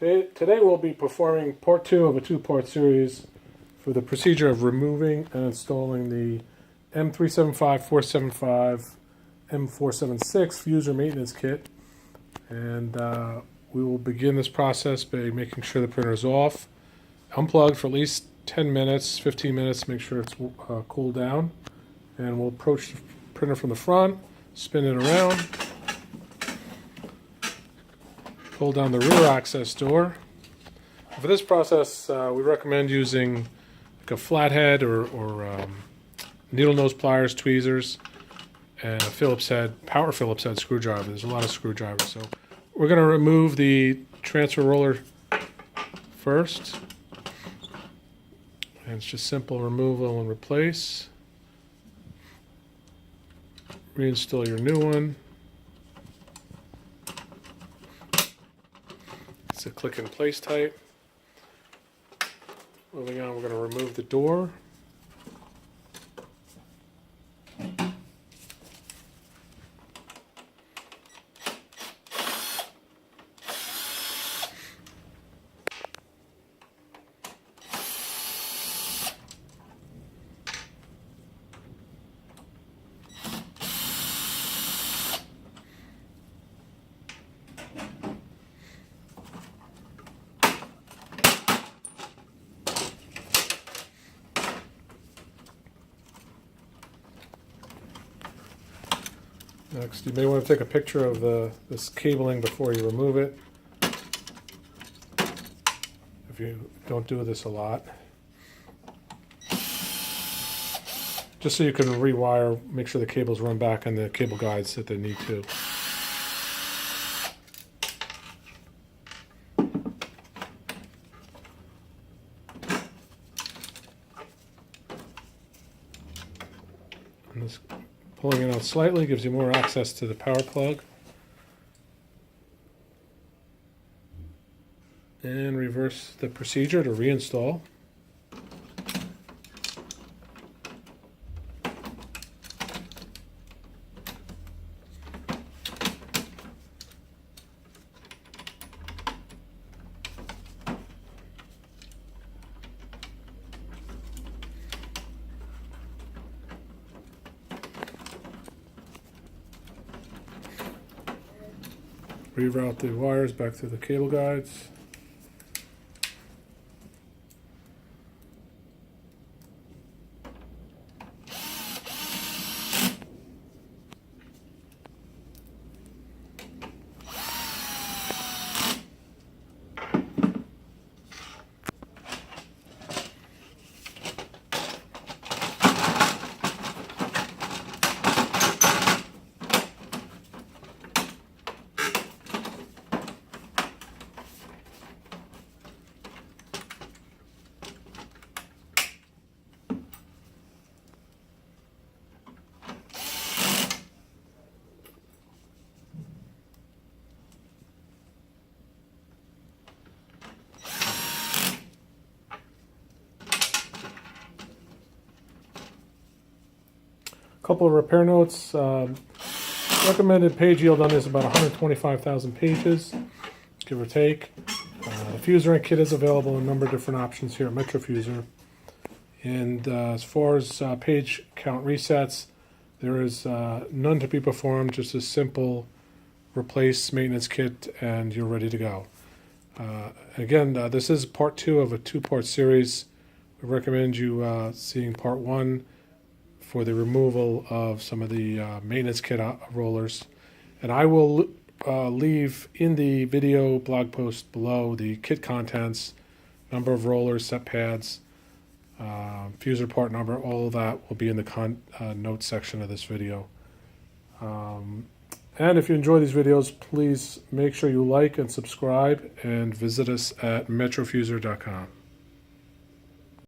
Today we'll be performing part 2 of a 2-part series for the procedure of removing and installing the M375 M476 Fuser maintenance kit. And we will begin this process by making sure the printer is off, unplugged for at least 10 minutes, 15 minutes, make sure it's cooled down. And we'll approach the printer from the front, spin it around, pull down the rear access door. For this process, we recommend using like a flathead or needle nose pliers, tweezers, and a Phillips head, power Phillips head screwdriver. There's a lot of screwdrivers. So we're going to remove the transfer roller first. And it's just simple removal and replace. Reinstall your new one. It's a click and place type. Moving on, we're going to remove the door. Next, you may want to take a picture of this cabling before you remove it, if you don't do this a lot. Just so you can rewire, make sure the cables run back on the cable guides that they need to. And this, pulling it out slightly gives you more access to the power plug. And reverse the procedure to reinstall. Reroute the wires back to the cable guides. Couple of repair notes. Recommended page yield on this is about 125,000 pages, give or take. The Fuser kit is available in a number of different options here at Metrofuser. And as far as page count resets, there is none to be performed, just a simple replace maintenance kit and you're ready to go. Again, this is part 2 of a 2-part series. We recommend you seeing part 1 for the removal of some of the maintenance kit rollers. And I will leave in the video blog post below the kit contents, number of rollers, set pads, Fuser part number, all of that will be in the notes section of this video. And if you enjoy these videos, please make sure you like and subscribe and visit us at metrofuser.com.